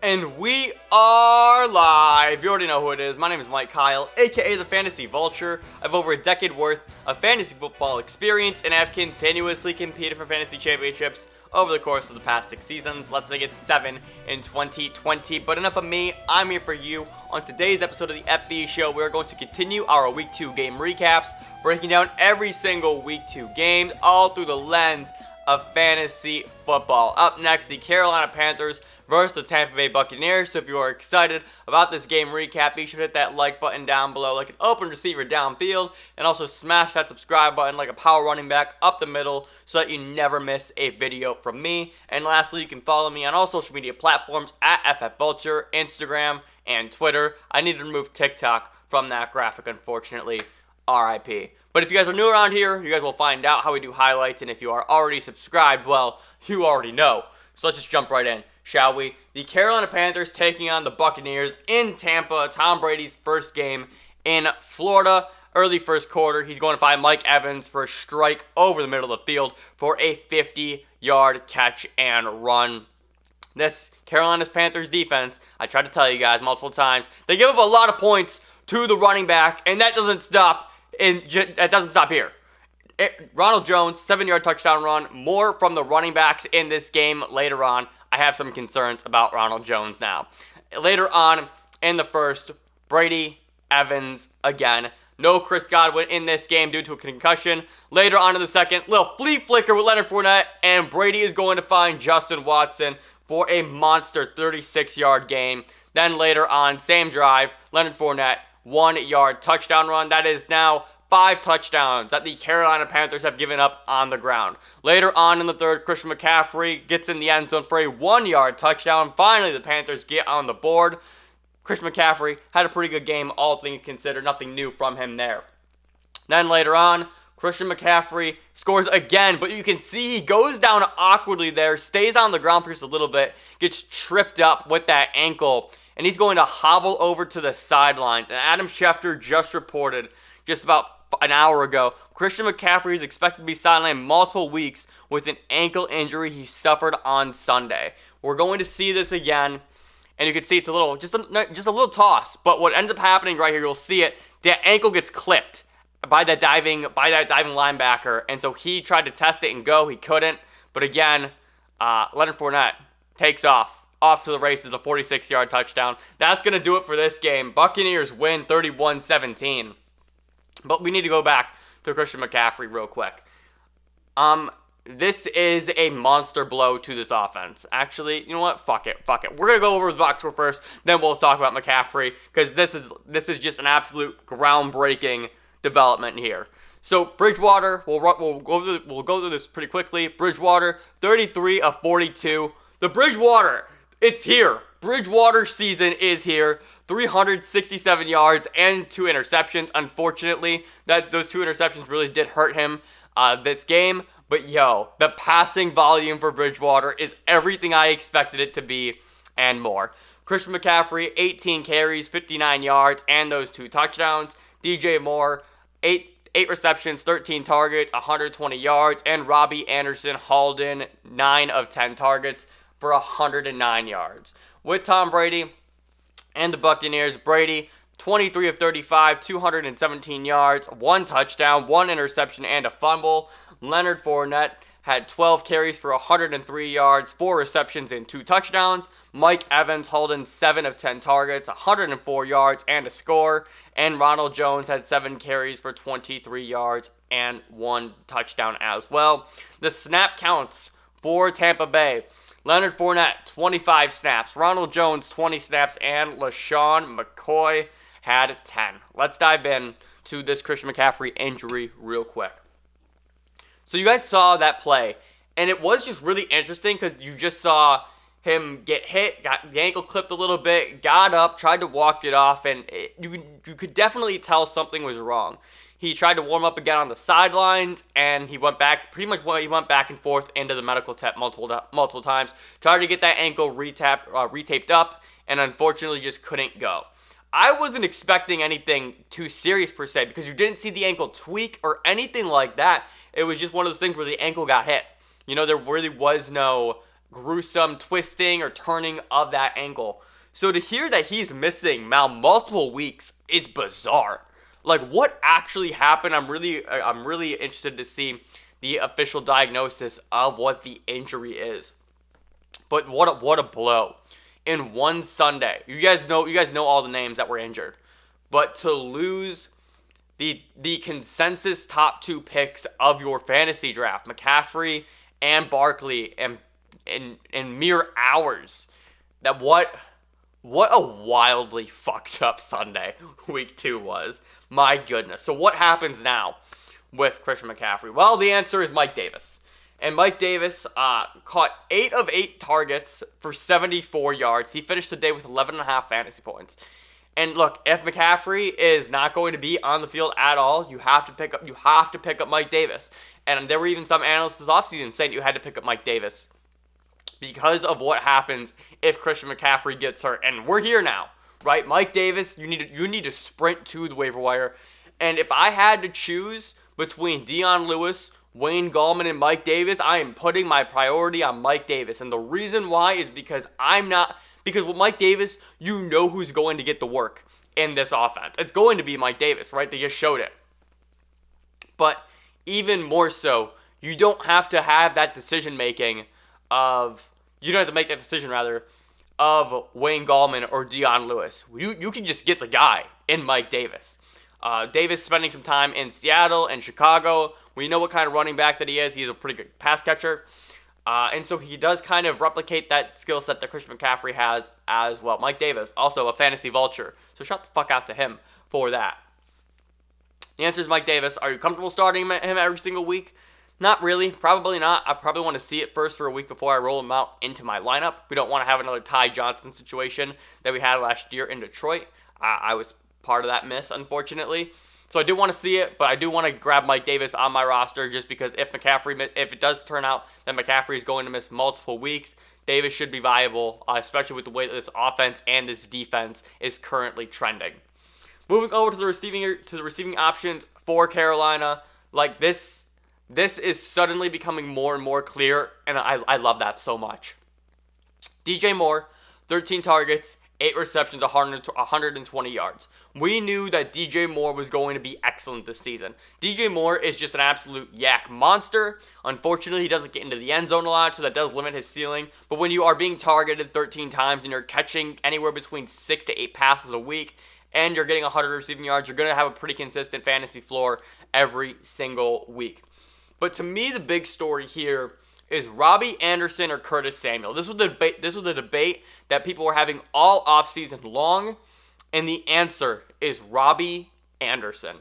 And we are live. You already know who it is. My name is Mike Kyle, aka the Fantasy Vulture. I have over a decade worth of fantasy football experience and have continuously competed for fantasy championships over the course of the past 6 seasons. Let's make it 7 in 2020. But enough of me. I'm here for you. On today's episode of the FB Show, we're going to continue our Week 2 game recaps, breaking down every single Week 2 game, all through the lens of fantasy football. Up next, the Carolina Panthers versus the Tampa Bay Buccaneers. So if you are excited about this game recap, be sure to hit that like button down below like an open receiver downfield, and also smash that subscribe button like a power running back up the middle so that you never miss a video from me. And lastly, you can follow me on all social media platforms at FFVulture, Instagram, and Twitter. I need to remove TikTok from that graphic, unfortunately. RIP. But if you guys are new around here, you guys will find out how we do highlights, and if you are already subscribed, well, you already know. So let's just jump right in, shall we? The Carolina Panthers taking on the Buccaneers in Tampa. Tom Brady's first game in Florida. Early first quarter, he's going to find Mike Evans for a strike over the middle of the field for a 50-yard catch and run. This Carolina's Panthers defense, I tried to tell you guys multiple times, they give up a lot of points to the running back, and that doesn't stop. It doesn't stop here. Ronald Jones, 7-yard touchdown run. More from the running backs in this game later on. I have some concerns about Ronald Jones now. Later on in the first, Brady, Evans again. No Chris Godwin in this game due to a concussion. Later on in the second, little flea flicker with Leonard Fournette, and Brady is going to find Justin Watson for a monster 36-yard gain. Then later on, same drive, Leonard Fournette, 1-yard touchdown run. That is now 5 touchdowns that the Carolina Panthers have given up on the ground. Later on in the third, Christian McCaffrey gets in the end zone for a 1-yard touchdown. Finally, the Panthers get on the board. Christian McCaffrey had a pretty good game, all things considered. Nothing new from him there. Then later on, Christian McCaffrey scores again, but you can see he goes down awkwardly there, stays on the ground for just a little bit, gets tripped up with that ankle, and he's going to hobble over to the sideline. And Adam Schefter just reported just about an hour ago, Christian McCaffrey is expected to be sidelined multiple weeks with an ankle injury he suffered on Sunday. We're going to see this again, and you can see it's a little, just a little toss. But what ends up happening right here, you'll see it, that ankle gets clipped by that diving linebacker, and so he tried to test it and go, he couldn't. But again, Leonard Fournette takes off to the races, a 46-yard touchdown. That's going to do it for this game. Buccaneers win 31-17. But we need to go back to Christian McCaffrey real quick. This is a monster blow to this offense. Actually, you know what? Fuck it. We're going to go over the Bucs first, then we'll talk about McCaffrey, because this is just an absolute groundbreaking development here. So Bridgewater, we'll go through this pretty quickly. Bridgewater, 33 of 42. The Bridgewater, it's here. Bridgewater season is here. 367 yards and 2 interceptions. Unfortunately, those 2 interceptions really did hurt him this game. But yo, the passing volume for Bridgewater is everything I expected it to be and more. Christian McCaffrey, 18 carries, 59 yards, and those 2 touchdowns. DJ Moore, 8 receptions, 13 targets, 120 yards, and Robby Anderson hauled in 9 of 10 targets for 109 yards. With Tom Brady and the Buccaneers, Brady, 23 of 35, 217 yards, 1 touchdown, 1 interception, and a fumble. Leonard Fournette had 12 carries for 103 yards, 4 receptions, and 2 touchdowns. Mike Evans hauled in 7 of 10 targets, 104 yards, and a score. And Ronald Jones had 7 carries for 23 yards and 1 touchdown as well. The snap counts for Tampa Bay: Leonard Fournette, 25 snaps. Ronald Jones, 20 snaps. And LaShawn McCoy had 10. Let's dive in to this Christian McCaffrey injury real quick. So you guys saw that play, and it was just really interesting because you just saw him get hit, got the ankle clipped a little bit, got up, tried to walk it off, and you could definitely tell something was wrong. He tried to warm up again on the sidelines, and he went back and forth into the medical tent multiple times, tried to get that ankle retaped up, and unfortunately just couldn't go. I wasn't expecting anything too serious per se because you didn't see the ankle tweak or anything like that. It was just one of those things where the ankle got hit. You know, there really was no gruesome twisting or turning of that ankle. So to hear that he's missing now multiple weeks is bizarre. Like, what actually happened? I'm really interested to see the official diagnosis of what the injury is. But what a blow in one Sunday. You guys know all the names that were injured. But to lose the consensus top 2 picks of your fantasy draft, McCaffrey and Barkley, and in mere hours, that what a wildly fucked up Sunday week 2 was. My goodness. So what happens now with Christian McCaffrey? Well, the answer is Mike Davis. And Mike Davis caught 8 of 8 targets for 74 yards. He finished the day with 11.5 fantasy points. And look, if McCaffrey is not going to be on the field at all, you have to pick up Mike Davis. And there were even some analysts this offseason saying you had to pick up Mike Davis because of what happens if Christian McCaffrey gets hurt. And we're here now, right? Mike Davis, you need to sprint to the waiver wire. And if I had to choose between Dion Lewis, Wayne Gallman, and Mike Davis, I am putting my priority on Mike Davis. And the reason why is because with Mike Davis, you know who's going to get the work in this offense. It's going to be Mike Davis, right? They just showed it. But even more so, you don't have to have that decision making of Wayne Gallman or Dion Lewis. You can just get the guy in Mike Davis. Davis spending some time in Seattle and Chicago. We know what kind of running back that he is. He's a pretty good pass catcher. And so he does kind of replicate that skill set that Christian McCaffrey has as well. Mike Davis, also a fantasy vulture. So shout the fuck out to him for that. The answer is Mike Davis. Are you comfortable starting him every single week? Not really. Probably not. I probably want to see it first for a week before I roll him out into my lineup. We don't want to have another Ty Johnson situation that we had last year in Detroit. I was part of that miss, unfortunately. So I do want to see it, but I do want to grab Mike Davis on my roster just because if it does turn out that McCaffrey is going to miss multiple weeks, Davis should be viable, especially with the way that this offense and this defense is currently trending. Moving over to the receiving options for Carolina, like this is suddenly becoming more and more clear, and I love that so much. DJ Moore, 13 targets, 8 receptions, 120 yards. We knew that DJ Moore was going to be excellent this season. DJ Moore is just an absolute yak monster. Unfortunately, he doesn't get into the end zone a lot, so that does limit his ceiling. But when you are being targeted 13 times and you're catching anywhere between 6 to 8 passes a week, and you're getting 100 receiving yards, you're going to have a pretty consistent fantasy floor every single week. But to me, the big story here is Robby Anderson or Curtis Samuel. This was the debate that people were having all offseason long, and the answer is Robby Anderson.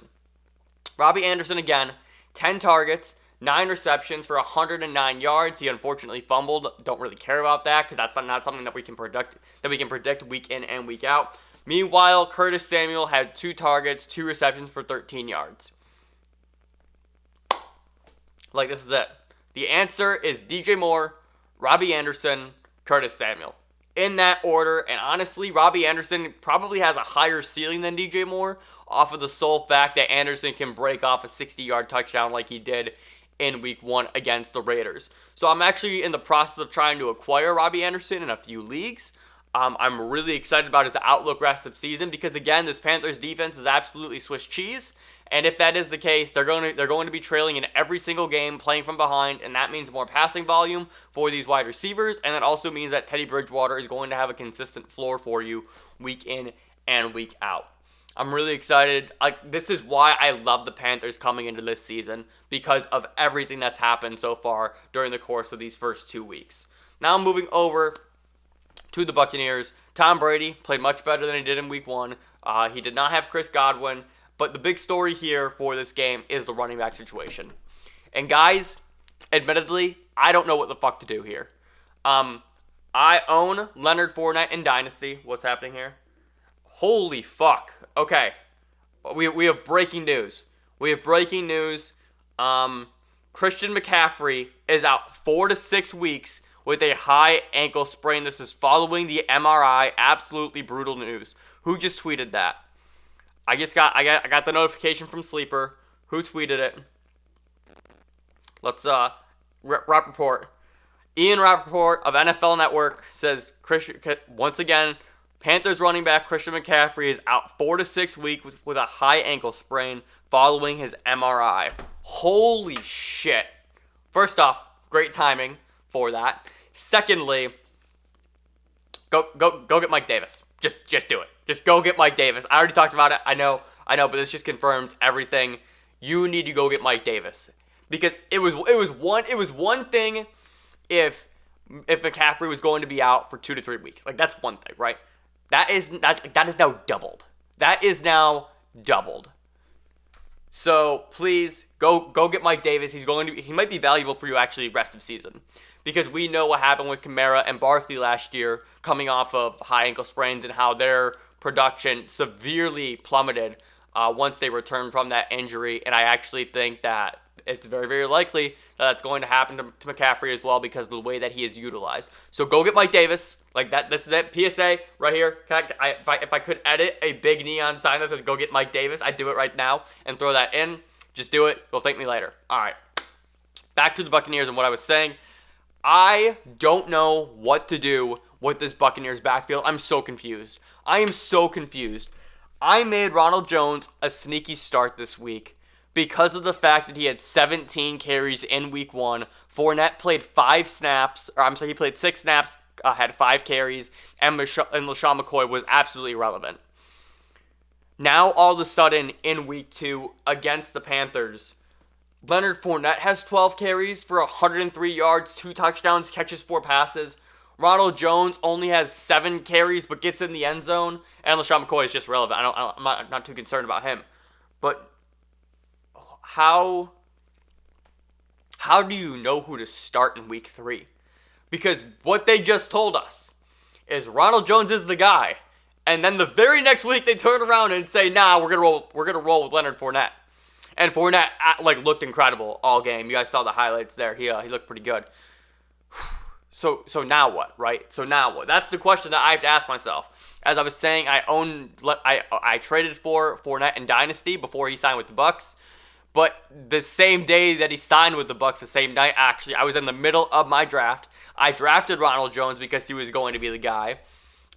Robby Anderson, again, 10 targets, 9 receptions for 109 yards. He unfortunately fumbled. Don't really care about that because that's not something that we can predict week in and week out. Meanwhile, Curtis Samuel had 2 targets, 2 receptions for 13 yards. Like, this is it. The answer is DJ Moore, Robby Anderson, Curtis Samuel. In that order, and honestly, Robby Anderson probably has a higher ceiling than DJ Moore off of the sole fact that Anderson can break off a 60-yard touchdown like he did in Week 1 against the Raiders. So I'm actually in the process of trying to acquire Robby Anderson in a few leagues. I'm really excited about his outlook rest of season because, again, this Panthers defense is absolutely Swiss cheese. And if that is the case, they're going to be trailing in every single game, playing from behind, and that means more passing volume for these wide receivers, and that also means that Teddy Bridgewater is going to have a consistent floor for you week in and week out. I'm really excited. This is why I love the Panthers coming into this season, because of everything that's happened so far during the course of these first 2 weeks. Now moving over to the Buccaneers. Tom Brady played much better than he did in Week 1. He did not have Chris Godwin. But the big story here for this game is the running back situation. And guys, admittedly, I don't know what the fuck to do here. I own Leonard Fournette in Dynasty. What's happening here? Holy fuck. Okay. We have breaking news. Christian McCaffrey is out 4 to 6 weeks with a high ankle sprain. This is following the MRI. Absolutely brutal news. Who just tweeted that? I got the notification from Sleeper. Who tweeted it? Let's report. Ian Rappaport of NFL Network says, once again, Panthers running back Christian McCaffrey is out 4 to 6 weeks with a high ankle sprain following his MRI. Holy shit. First off, great timing for that. Secondly, go get Mike Davis. Just do it. Just go get Mike Davis. I already talked about it. I know, but this just confirms everything. You need to go get Mike Davis. Because it was one thing if McCaffrey was going to be out for 2 to 3 weeks. Like, that's one thing, right? That is now doubled. That is now doubled. So please go get Mike Davis. He might be valuable for you actually rest of season, because we know what happened with Kamara and Barkley last year, coming off of high ankle sprains, and how their production severely plummeted once they returned from that injury. And I actually think that it's very, very likely that that's going to happen to McCaffrey as well, because of the way that he is utilized. So go get Mike Davis. Like that. This is it. PSA right here. If I could edit a big neon sign that says "Go get Mike Davis," I'd do it right now and throw that in. Just do it. You'll thank me later. All right. Back to the Buccaneers and what I was saying. I don't know what to do with this Buccaneers backfield. I'm so confused. I am so confused. I made Ronald Jones a sneaky start this week because of the fact that he had 17 carries in week 1. Fournette played 5 snaps, or I'm sorry, he played 6 snaps, had 5 carries, and LaShawn McCoy was absolutely irrelevant. Now, all of a sudden, in week 2, against the Panthers, Leonard Fournette has 12 carries for 103 yards, 2 touchdowns, catches 4 passes. Ronald Jones only has 7 carries, but gets in the end zone, and LaShawn McCoy is just relevant. I'm not too concerned about him. But how do you know who to start in week 3? Because what they just told us is Ronald Jones is the guy, and then the very next week they turn around and say, "Nah, we're gonna roll with Leonard Fournette." And Fournette looked incredible all game. You guys saw the highlights there. He looked pretty good. So now what, right? So now what? That's the question that I have to ask myself. As I was saying, I traded for Fournette in Dynasty before he signed with the Bucs. But the same day that he signed with the Bucs, the same night, actually, I was in the middle of my draft. I drafted Ronald Jones because he was going to be the guy.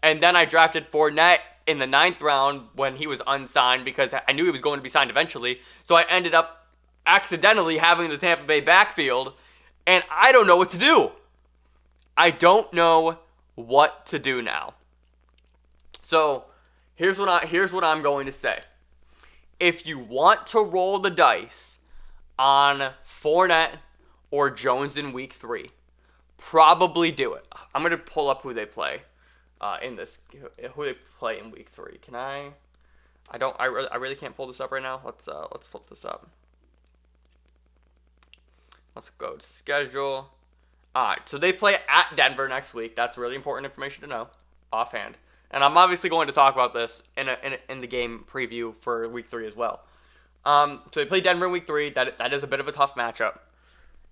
And then I drafted Fournette in the 9th round when he was unsigned, because I knew he was going to be signed eventually. So I ended up accidentally having the Tampa Bay backfield, and I don't know what to do. I don't know what to do now. So here's what I'm going to say. If you want to roll the dice on Fournette or Jones in week 3, probably do it. I'm going to pull up who they play who they play in week 3. Can I really can't pull this up right now. Let's flip this up. Let's go to schedule. Alright, so they play at Denver next week. That's really important information to know offhand. And I'm obviously going to talk about this in the game preview for week 3 as well. So they play Denver in week 3. That is a bit of a tough matchup.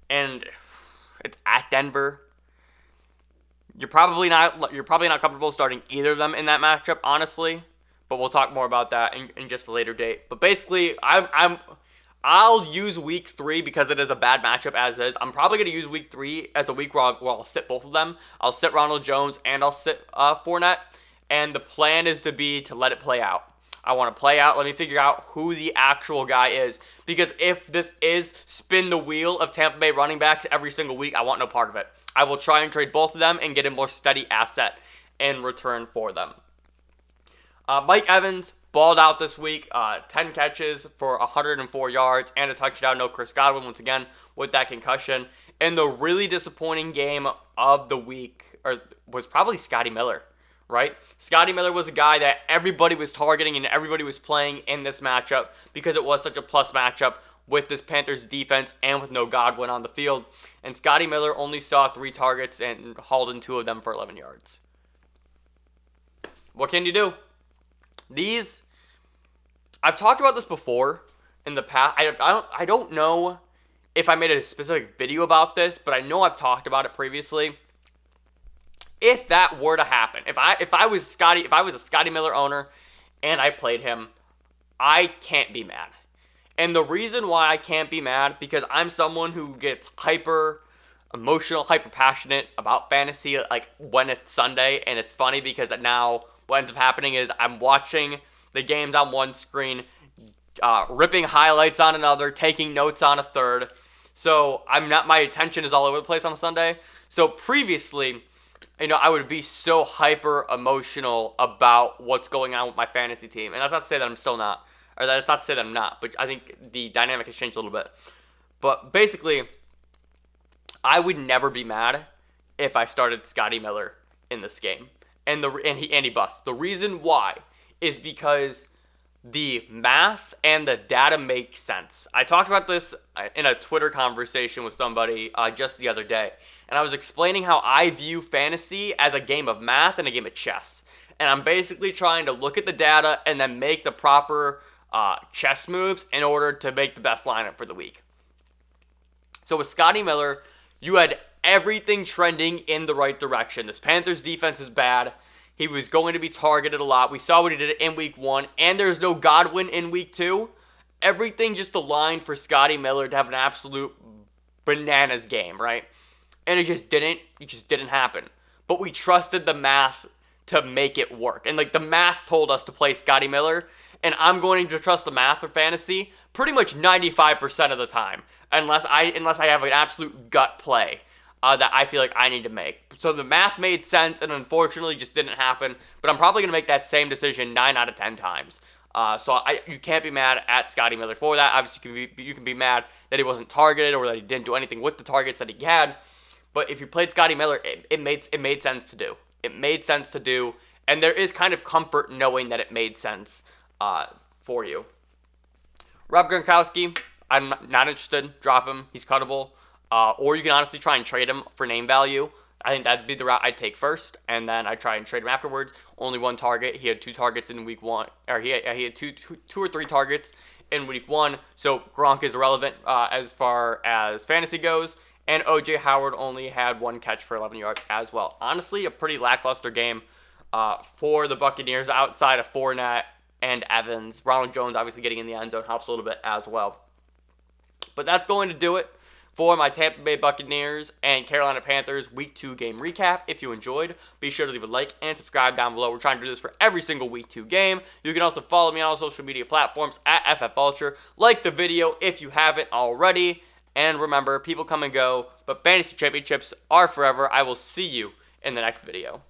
And it's at Denver. You're probably not comfortable starting either of them in that matchup, honestly. But we'll talk more about that in just a later date. But basically, I'll use week 3 because it is a bad matchup as is. I'm probably going to use week 3 as a week where I'll sit both of them. I'll sit Ronald Jones and I'll sit Fournette. And the plan is to let it play out. I want to play out. Let me figure out who the actual guy is. Because if this is spin the wheel of Tampa Bay running backs every single week, I want no part of it. I will try and trade both of them and get a more steady asset in return for them. Mike Evans balled out this week. 10 catches for 104 yards and a touchdown. No Chris Godwin once again with that concussion. And the really disappointing game of the week was probably Scottie Miller. Right? Scottie Miller was a guy that everybody was targeting and everybody was playing in this matchup because it was such a plus matchup with this Panthers defense and with no Godwin on the field. And Scottie Miller only saw 3 targets and hauled in 2 of them for 11 yards. What can you do? I've talked about this before in the past. I don't know if I made a specific video about this, but I know I've talked about it previously. If that were to happen, if I was a Scottie Miller owner and I played him, I can't be mad. And the reason why I can't be mad, because I'm someone who gets hyper emotional, hyper passionate about fantasy, like when it's Sunday, and it's funny because now what ends up happening is I'm watching the games on one screen, ripping highlights on another, taking notes on a third. So my attention is all over the place on a Sunday. So previously, I would be so hyper emotional about what's going on with my fantasy team. And that's not to say that I'm still not, or that's not to say that I'm not, but I think the dynamic has changed a little bit. But basically, I would never be mad if I started Scottie Miller in this game. And he busts. The reason why is because the math and the data make sense. I talked about this in a Twitter conversation with somebody just the other day. And I was explaining how I view fantasy as a game of math and a game of chess. And I'm basically trying to look at the data and then make the proper chess moves in order to make the best lineup for the week. So with Scottie Miller, you had everything trending in the right direction. This Panthers defense is bad. He was going to be targeted a lot. We saw what he did in week 1, and there's no Godwin in week 2. Everything just aligned for Scottie Miller to have an absolute bananas game, right? And it just didn't happen. But we trusted the math to make it work. And the math told us to play Scottie Miller, and I'm going to trust the math for fantasy pretty much 95% of the time, unless I have an absolute gut play that I feel like I need to make. So the math made sense, and unfortunately just didn't happen. But I'm probably going to make that same decision 9 out of 10 times. So you can't be mad at Scottie Miller for that. Obviously, you can be mad that he wasn't targeted or that he didn't do anything with the targets that he had. But if you played Scottie Miller, it made sense to do. It made sense to do, and there is kind of comfort knowing that it made sense for you. Rob Gronkowski, I'm not interested. Drop him. He's cuttable. Or you can honestly try and trade him for name value. I think that'd be the route I'd take first, and then I'd try and trade him afterwards. Only one target. He had 2 targets in week 1, or he had two or three targets in week 1. So Gronk is irrelevant as far as fantasy goes. And O.J. Howard only had 1 catch for 11 yards as well. Honestly, a pretty lackluster game for the Buccaneers outside of Fournette and Evans. Ronald Jones obviously getting in the end zone helps a little bit as well. But that's going to do it for my Tampa Bay Buccaneers and Carolina Panthers Week 2 game recap. If you enjoyed, be sure to leave a like and subscribe down below. We're trying to do this for every single Week 2 game. You can also follow me on all social media platforms at FFVulture. Like the video if you haven't already. And remember, people come and go, but fantasy championships are forever. I will see you in the next video.